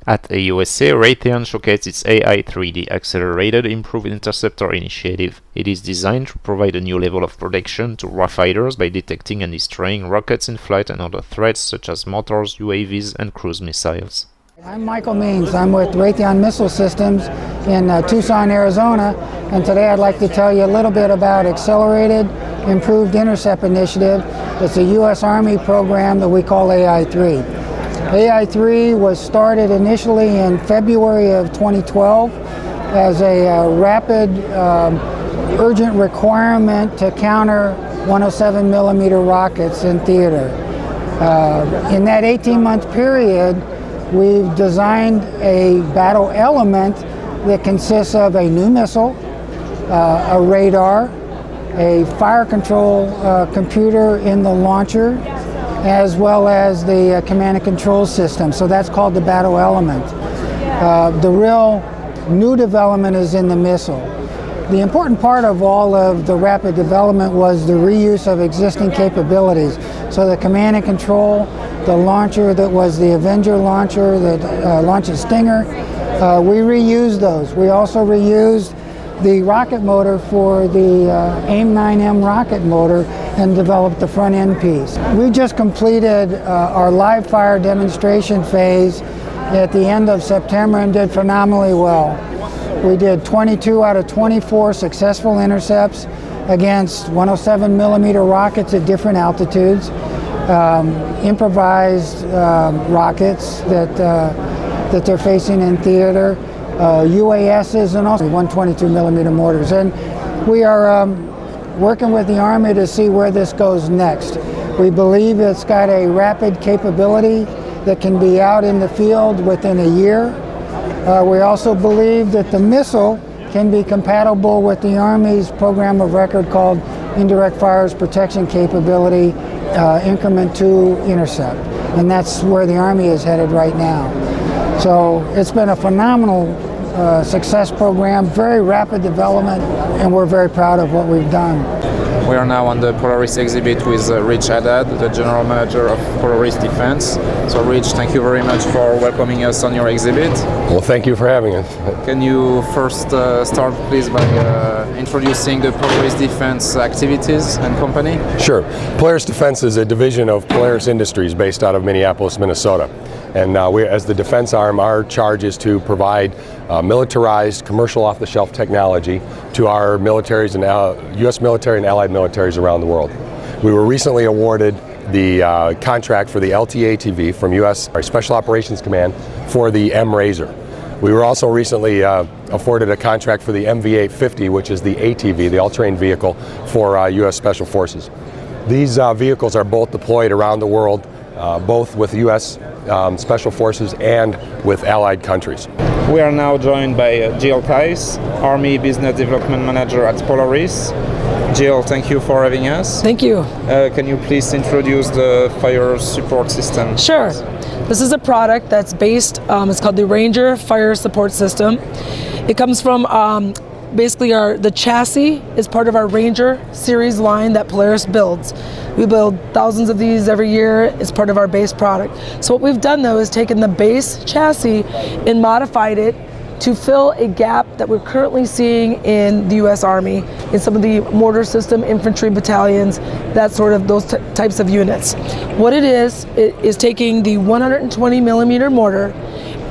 At AUSA, Raytheon showcased its AI 3D Accelerated Improved Interceptor initiative. It is designed to provide a new level of protection to warfighters by detecting and destroying rockets in flight and other threats such as mortars, UAVs, and cruise missiles. I'm Michael Means. I'm with Raytheon Missile Systems in Tucson, Arizona, and today I'd like to tell you a little bit about Accelerated Improved Intercept Initiative. It's a U.S. Army program that we call AI-3. AI-3 was started initially in February of 2012 as a rapid, urgent requirement to counter 107 millimeter rockets in theater. In that 18-month period, we've designed a battle element that consists of a new missile, a radar, a fire control computer in the launcher, as well as the command and control system. So that's called the battle element. The real new development is in the missile. The important part of all of the rapid development was the reuse of existing capabilities. So the command and control, the launcher that was the Avenger launcher that launches Stinger, we reused those. We also reused the rocket motor for the AIM-9M rocket motor and developed the front end piece. We just completed our live fire demonstration phase at the end of September and did phenomenally well. We did 22 out of 24 successful intercepts against 107 millimeter rockets at different altitudes, improvised rockets that they're facing in theater, UASs, and also 122 millimeter mortars. And we are working with the Army to see where this goes next. We believe it's got a rapid capability that can be out in the field within a year. We also believe that the missile can be compatible with the Army's program of record called Indirect Fires Protection Capability Increment 2 Intercept. And that's where the Army is headed right now. So it's been a phenomenal success program, very rapid development, and we're very proud of what we've done. We are now on the Polaris exhibit with Rich Haddad, the General Manager of Polaris Defense. So Rich, thank you very much for welcoming us on your exhibit. Well, thank you for having us. Can you first start please by introducing the Polaris Defense activities and company? Sure. Polaris Defense is a division of Polaris Industries based out of Minneapolis, Minnesota. And we, as the defense arm, our charge is to provide militarized, commercial off-the-shelf technology to our militaries and U.S. military and allied militaries around the world. We were recently awarded the contract for the LTATV from U.S. Special Operations Command for the M-Razor. We were also recently afforded a contract for the MV-850, which is the ATV, the all-terrain vehicle for U.S. Special Forces. These vehicles are both deployed around the world, both with U.S. Special Forces and with allied countries. We are now joined by Jill Tice, Army Business Development Manager at Polaris. Jill, thank you for having us. Thank you. Can you please introduce the fire support system? Sure. This is a product that's based, it's called the Ranger Fire Support System. It comes from basically the chassis is part of our Ranger series line that Polaris builds. We build thousands of these every year. It's part of our base product. So what we've done though is taken the base chassis and modified it to fill a gap that we're currently seeing in the U.S. Army, in some of the mortar system infantry battalions, that sort of those types of units. What it is taking the 120 millimeter mortar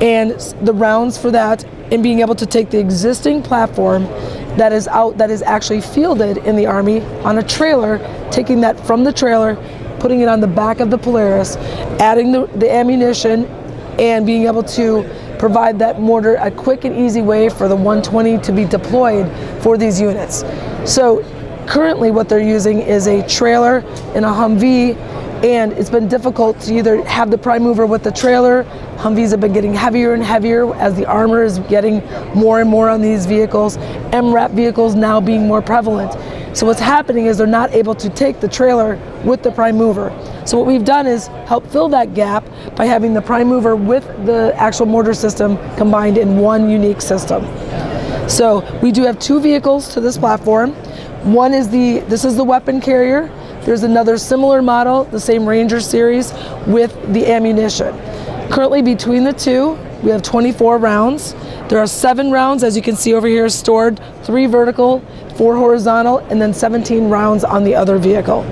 and the rounds for that, and being able to take the existing platform that is out, that is actually fielded in the Army on a trailer, taking that from the trailer, putting it on the back of the Polaris, adding the ammunition, and being able to provide that mortar a quick and easy way for the 120 to be deployed for these units. So currently what they're using is a trailer and a Humvee, and it's been difficult to either have the prime mover with the trailer. Humvees have been getting heavier and heavier as the armor is getting more and more on these vehicles. MRAP vehicles now being more prevalent. So what's happening is they're not able to take the trailer with the prime mover. So what we've done is help fill that gap by having the prime mover with the actual mortar system combined in one unique system. So we do have two vehicles to this platform. One is this is the weapon carrier. There's another similar model, the same Ranger series, with the ammunition. Currently between the two, We have 24 rounds. There are 7 rounds, as you can see over here, stored, 3 vertical, 4 horizontal, and then 17 rounds on the other vehicle.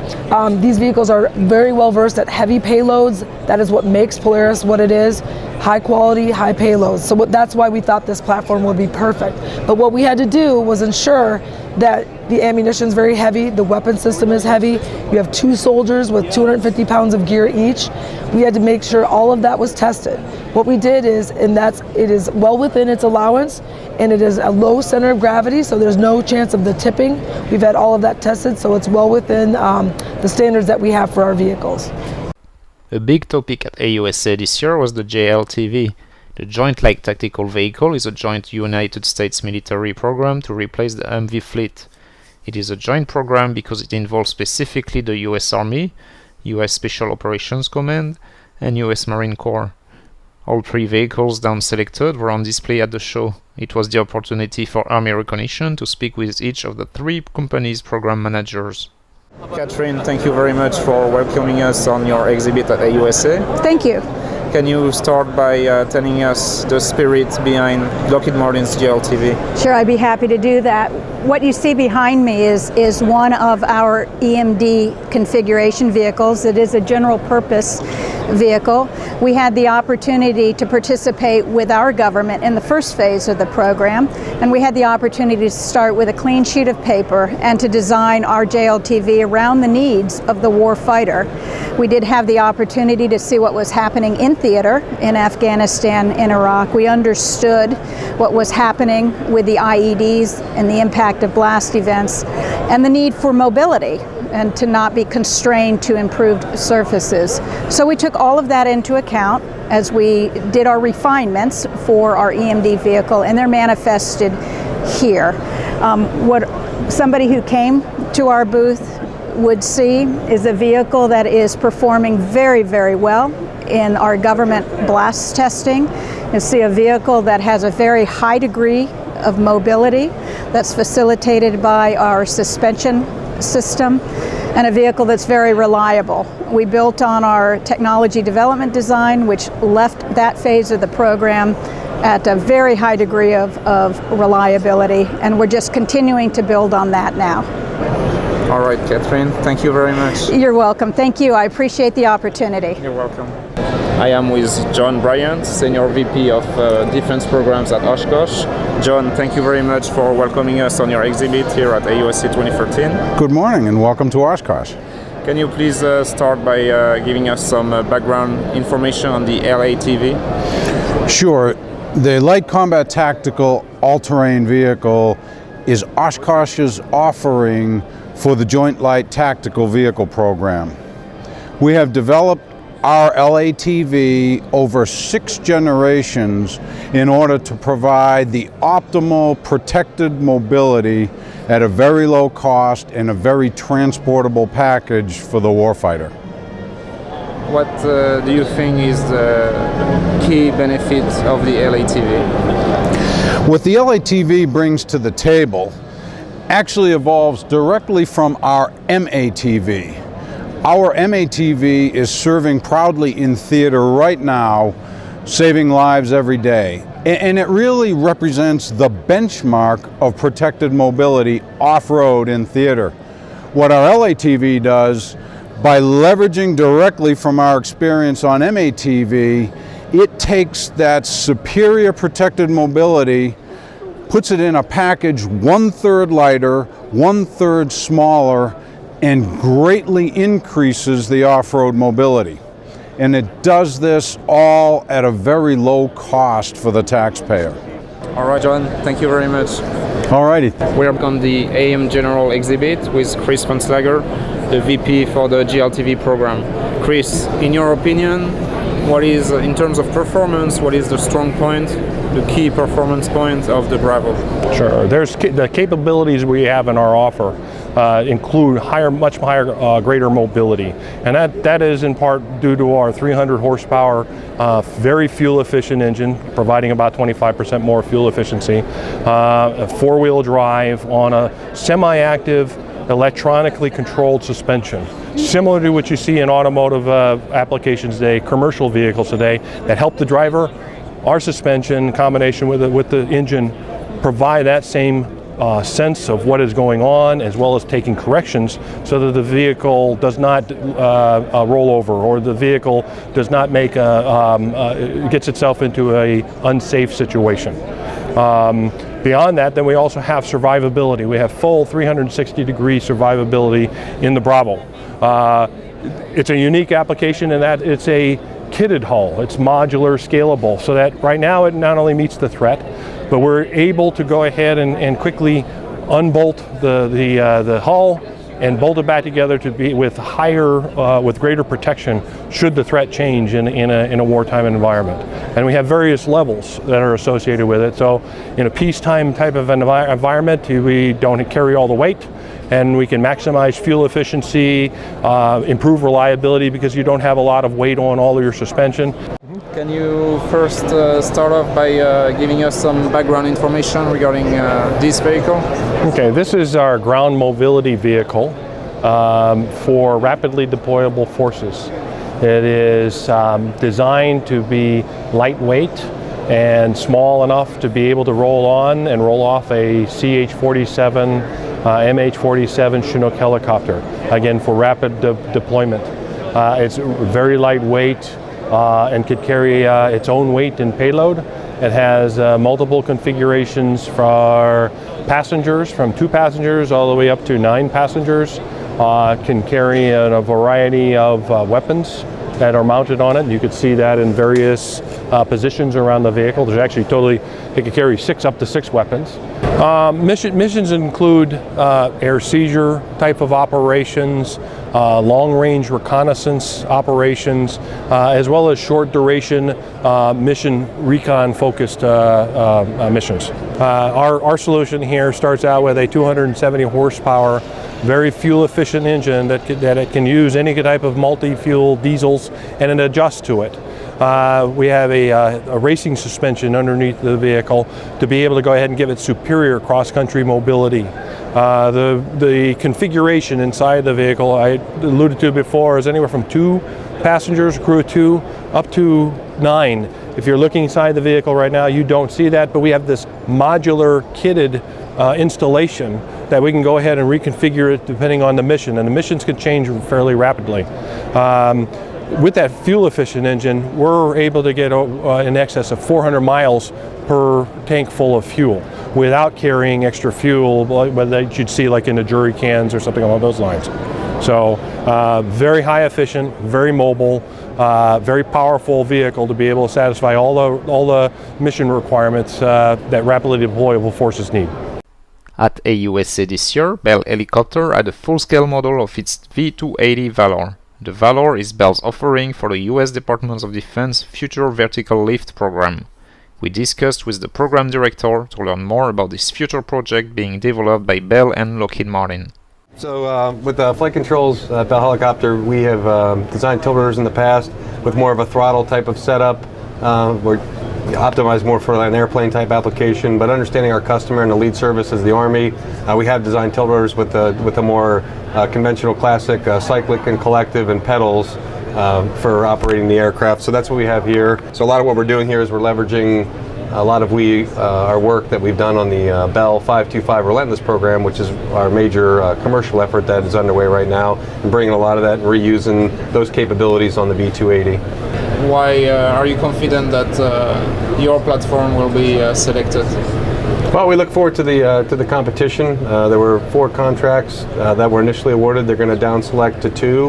These vehicles are very well versed at heavy payloads. That is what makes Polaris what it is. High quality, high payloads. So that's why we thought this platform would be perfect. But what we had to do was ensure that the ammunition is very heavy, the weapon system is heavy. You have 2 soldiers with 250 pounds of gear each. We had to make sure all of that was tested. What we did is, it is well within its allowance, and it is a low center of gravity, so there's no chance of the tipping. We've had all of that tested, so it's well within the standards that we have for our vehicles. A big topic at AUSA this year was the JLTV. The Joint Light Tactical Vehicle is a joint United States military program to replace the Humvee fleet. It is a joint program because it involves specifically the US Army, US Special Operations Command, and US Marine Corps. All 3 vehicles down-selected were on display at the show. It was the opportunity for Army recognition to speak with each of the 3 companies' program managers. Catherine, thank you very much for welcoming us on your exhibit at AUSA. Thank you. Can you start by telling us the spirit behind Lockheed Martin's JLTV? Sure, I'd be happy to do that. What you see behind me is one of our EMD configuration vehicles. It is a general purpose vehicle. We had the opportunity to participate with our government in the first phase of the program, and we had the opportunity to start with a clean sheet of paper and to design our JLTV around the needs of the war fighter. We did have the opportunity to see what was happening in theater in Afghanistan and Iraq. We understood what was happening with the IEDs and the impact of blast events and the need for mobility and to not be constrained to improved surfaces. So we took all of that into account as we did our refinements for our EMD vehicle, and they're manifested here. What somebody who came to our booth would see is a vehicle that is performing very, very well in our government blast testing. You see a vehicle that has a very high degree of mobility that's facilitated by our suspension system, and a vehicle that's very reliable. We built on our technology development design, which left that phase of the program at a very high degree of reliability, and we're just continuing to build on that now. All right, Catherine, thank you very much. You're welcome. Thank you. I appreciate the opportunity. You're welcome. I am with John Bryant, Senior VP of Defense Programs at Oshkosh. John, thank you very much for welcoming us on your exhibit here at AUSA 2013. Good morning and welcome to Oshkosh. Can you please start by giving us some background information on the LATV? Sure. The Light Combat Tactical All-Terrain Vehicle is Oshkosh's offering for the Joint Light Tactical Vehicle Program. We have developed our LATV over 6 generations in order to provide the optimal protected mobility at a very low cost and a very transportable package for the warfighter. What do you think is the key benefit of the LATV? What the LATV brings to the table actually evolves directly from our MATV. Our MATV is serving proudly in theater right now, saving lives every day. And it really represents the benchmark of protected mobility off-road in theater. What our LATV does, by leveraging directly from our experience on MATV, it takes that superior protected mobility, puts it in a package 1/3 lighter, 1/3 smaller, and greatly increases the off-road mobility. And it does this all at a very low cost for the taxpayer. All right, John, thank you very much. All righty. We're on the AM General exhibit with Chris Fanslager, the VP for the JLTV program. Chris, in your opinion, what is, in terms of performance, what is the strong point, the key performance point of the Bravo? Sure. There's the capabilities we have in our offer include much higher, greater mobility, and that is in part due to our 300 horsepower, very fuel efficient engine, providing about 25% more fuel efficiency, a 4-wheel drive on a semi-active, electronically controlled suspension, similar to what you see in automotive applications today, commercial vehicles today, that help the driver our suspension in combination with the engine provide that same sense of what is going on, as well as taking corrections so that the vehicle does not roll over, or the vehicle does not make gets itself into a unsafe situation. Beyond that, then we also have survivability. We have full 360-degree survivability in the Bravo. It's a unique application in that it's a kitted hull. It's modular, scalable, so that right now it not only meets the threat, but we're able to go ahead and quickly unbolt the hull and bolt it back together to be with greater protection should the threat change in a wartime environment. And we have various levels that are associated with it. So in a peacetime type of environment, we don't carry all the weight, and we can maximize fuel efficiency, improve reliability because you don't have a lot of weight on all of your suspension. Can you first start off by giving us some background information regarding this vehicle? Okay, this is our ground mobility vehicle for rapidly deployable forces. It is designed to be lightweight and small enough to be able to roll on and roll off a CH-47, MH-47 Chinook helicopter, again for rapid deployment. It's very lightweight and could carry its own weight and payload. It has multiple configurations for passengers, from 2 passengers all the way up to 9 passengers. Can carry a variety of weapons that are mounted on it. You could see that in various positions around the vehicle. There's actually it could carry up to six weapons. Missions include air seizure type of operations, long-range reconnaissance operations, as well as short-duration mission recon-focused missions. Our solution here starts out with a 270 horsepower, very fuel-efficient engine that it can use any type of multi-fuel diesels, and it adjusts to it. We have a racing suspension underneath the vehicle to be able to go ahead and give it superior cross-country mobility. The configuration inside the vehicle, I alluded to before, is anywhere from 2 passengers, crew of 2, up to 9. If you're looking inside the vehicle right now, you don't see that, but we have this modular kitted installation that we can go ahead and reconfigure it depending on the mission, and the missions can change fairly rapidly. With that fuel-efficient engine, we're able to get in excess of 400 miles per tank full of fuel without carrying extra fuel, that you'd see like in the jury cans or something along those lines. So very high efficient, very mobile, very powerful vehicle to be able to satisfy all the mission requirements that rapidly deployable forces need. At AUSA this year, Bell Helicopter had a full-scale model of its V280 Valor. The Valor is Bell's offering for the US Department of Defense Future Vertical Lift program. We discussed with the program director to learn more about this future project being developed by Bell and Lockheed Martin. So with flight controls at Bell Helicopter, we have designed tiltrotors in the past with more of a throttle type of setup. We're optimized more for an airplane type application, but understanding our customer and the lead service is the Army, we have designed tiltrotors with a more conventional classic cyclic and collective and pedals for operating the aircraft. So that's what we have here. So a lot of what we're doing here is we're leveraging a lot of our work that we've done on the Bell 525 Relentless program, which is our major commercial effort that is underway right now, and bringing a lot of that and reusing those capabilities on the V280. Why are you confident that your platform will be selected? Well, we look forward to the competition. There were 4 contracts that were initially awarded. They're going to down select to 2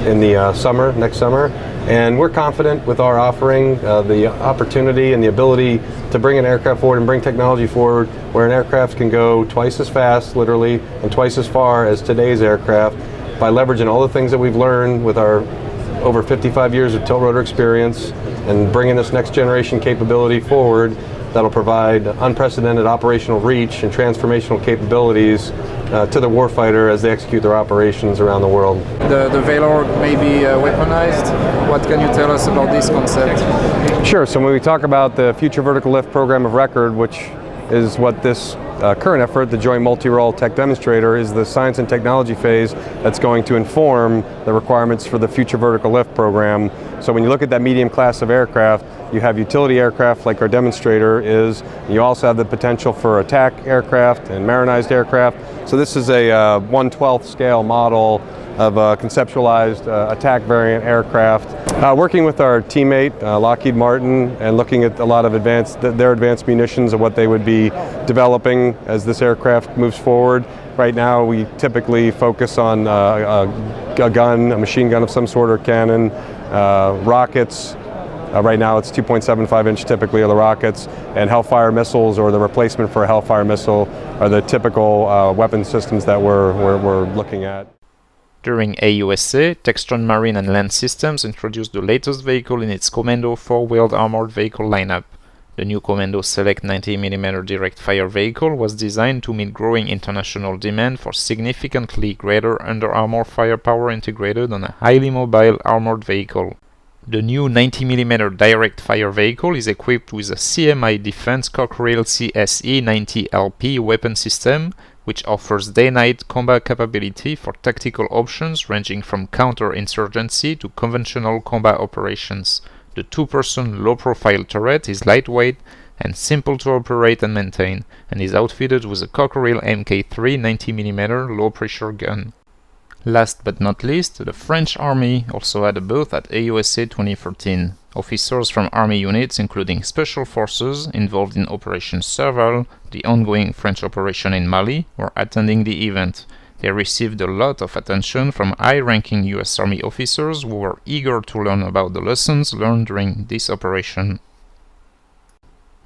in the next summer. And we're confident with our offering, the opportunity and the ability to bring an aircraft forward and bring technology forward where an aircraft can go twice as fast, literally, and twice as far as today's aircraft by leveraging all the things that we've learned with our over 55 years of tiltrotor experience and bringing this next generation capability forward that'll provide unprecedented operational reach and transformational capabilities to the warfighter as they execute their operations around the world. The Valor may be weaponized. What can you tell us about this concept? Sure, so when we talk about the Future Vertical Lift Program of Record, which is what this current effort, the Joint Multi-Role Tech Demonstrator, is the science and technology phase that's going to inform the requirements for the Future Vertical Lift Program. So when you look at that medium class of aircraft, you have utility aircraft like our demonstrator is. You also have the potential for attack aircraft and marinized aircraft. So this is a 1/12 scale model of a conceptualized attack variant aircraft. Working with our teammate Lockheed Martin and looking at a lot of their advanced munitions of what they would be developing as this aircraft moves forward. Right now we typically focus on a gun, a machine gun of some sort or cannon, rockets. Right now it's 2.75 inch typically are the rockets, and Hellfire missiles or the replacement for a Hellfire missile are the typical weapon systems that we're looking at. During AUSA, Textron Marine and Land Systems introduced the latest vehicle in its Commando 4-wheeled armored vehicle lineup. The new Commando Select 90mm direct fire vehicle was designed to meet growing international demand for significantly greater under-armor firepower integrated on a highly mobile armored vehicle. The new 90mm direct fire vehicle is equipped with a CMI Defense Cockerel CSE 90LP weapon system, which offers day-night combat capability for tactical options ranging from counter-insurgency to conventional combat operations. The two-person low-profile turret is lightweight and simple to operate and maintain, and is outfitted with a Cockerel Mk3 90mm low-pressure gun. Last but not least, the French Army also had a booth at AUSA 2013. Officers from Army units, including Special Forces involved in Operation Serval, the ongoing French operation in Mali, were attending the event. They received a lot of attention from high-ranking US Army officers who were eager to learn about the lessons learned during this operation.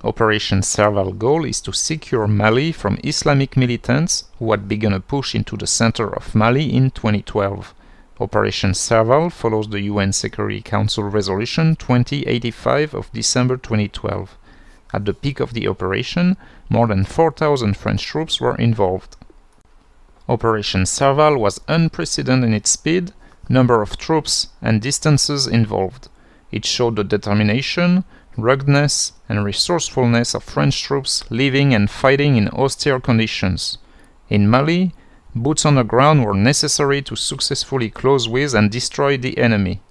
Operation Serval goal is to secure Mali from Islamic militants who had begun a push into the center of Mali in 2012. Operation Serval follows the UN Security Council Resolution 2085 of December 2012. At the peak of the operation, more than 4,000 French troops were involved. Operation Serval was unprecedented in its speed, number of troops, and distances involved. It showed the determination, ruggedness, and resourcefulness of French troops living and fighting in austere conditions. In Mali, boots on the ground were necessary to successfully close with and destroy the enemy.